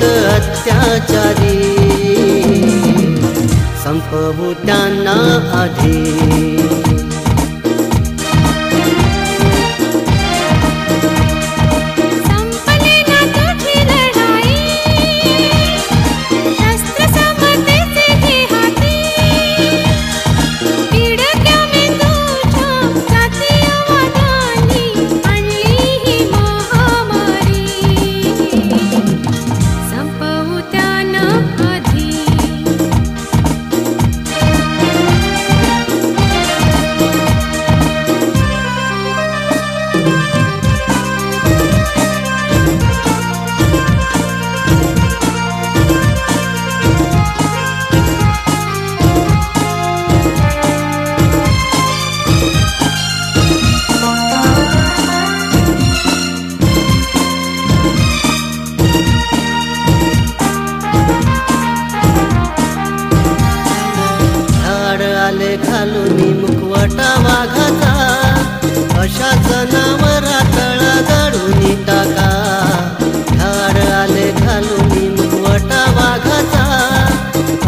अत्याचारी, संपवू त्यांना आधी। घालूनी मुखवटा वाघाचा, अशा जनावरा तळा गाडूनी टाका। झाड आले घालूनी मुखवटा वाघाचा,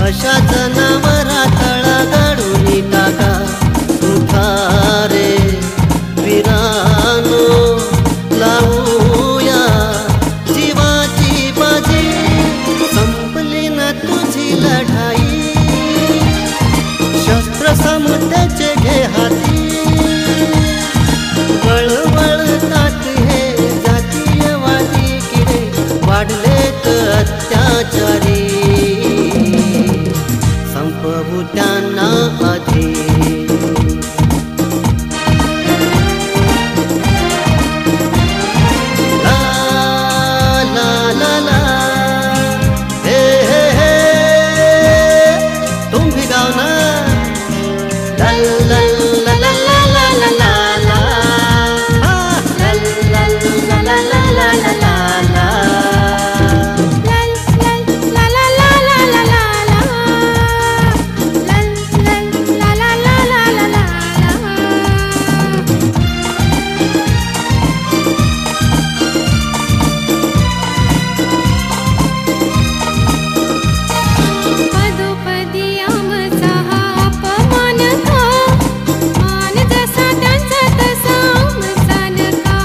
अशा जनावरा तळा गाडूनी टाका। उठारे वीरानो लावूया जीवाची बाजी, संपली ना तुझी लढाई, शस्त्र समुद्राचे घे हाती। वळवळतात हे जातीयवादी किडे, वाढलेत अत्याचारी, संपवू त्यांना आधी। ला ला ला ला हे हे हे, तुम भी गाओ ना। La la la la la la la la la, ah la la la la la la la la la, la la la la la la la la, la la la la la la la। पदोपदी आमचा हा अपमान का, मान जसा त्यांचा तसा आमचा नका।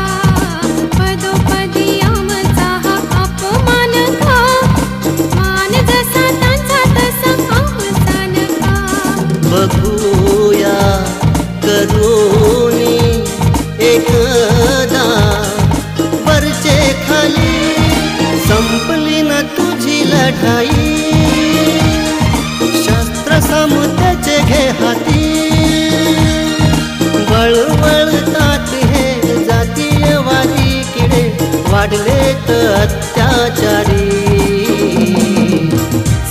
पदोपदी आमचा हा अपमान का, मान जसा त्यांचा तसा आमचा नका। बघूया करूनी एकदा वरचे खाली, संपली ना तुझी लढाई, शस्त्र समुद्राचे घे हाती। वळवळतात हे जातीयवादी किडे, वाढलेत अत्याचारी,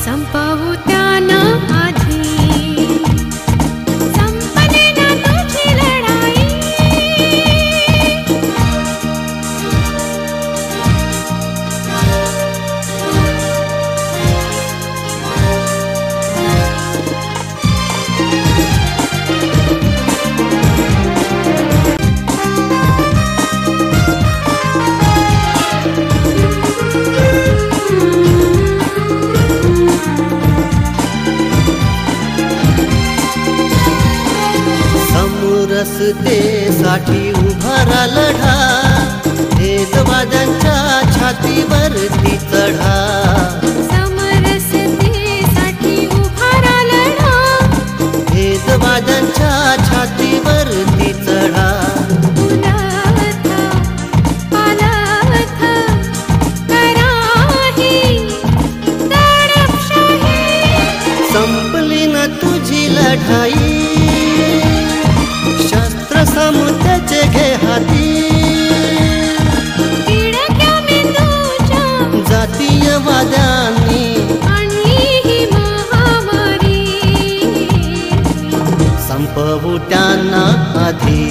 संपवू त्यांना आधी, संपली ना तुझी लढाई। रस्तेसाठी उभारा लढा, भेदवाद्यांच्या छातीवरती चढा। समरसतेसाठी उभारा लढा, भेदवाद्यांच्या छातीवरती चढा। उलथ पालथ कराही दडपशाही, संपली ना तुझी लढाई, शस्त्र समुद्राचे घे हाती। तिडक्या मेंदूच्या जातीयवाद्यांनी आणली ही महामारी, संपवू त्यांना आधी।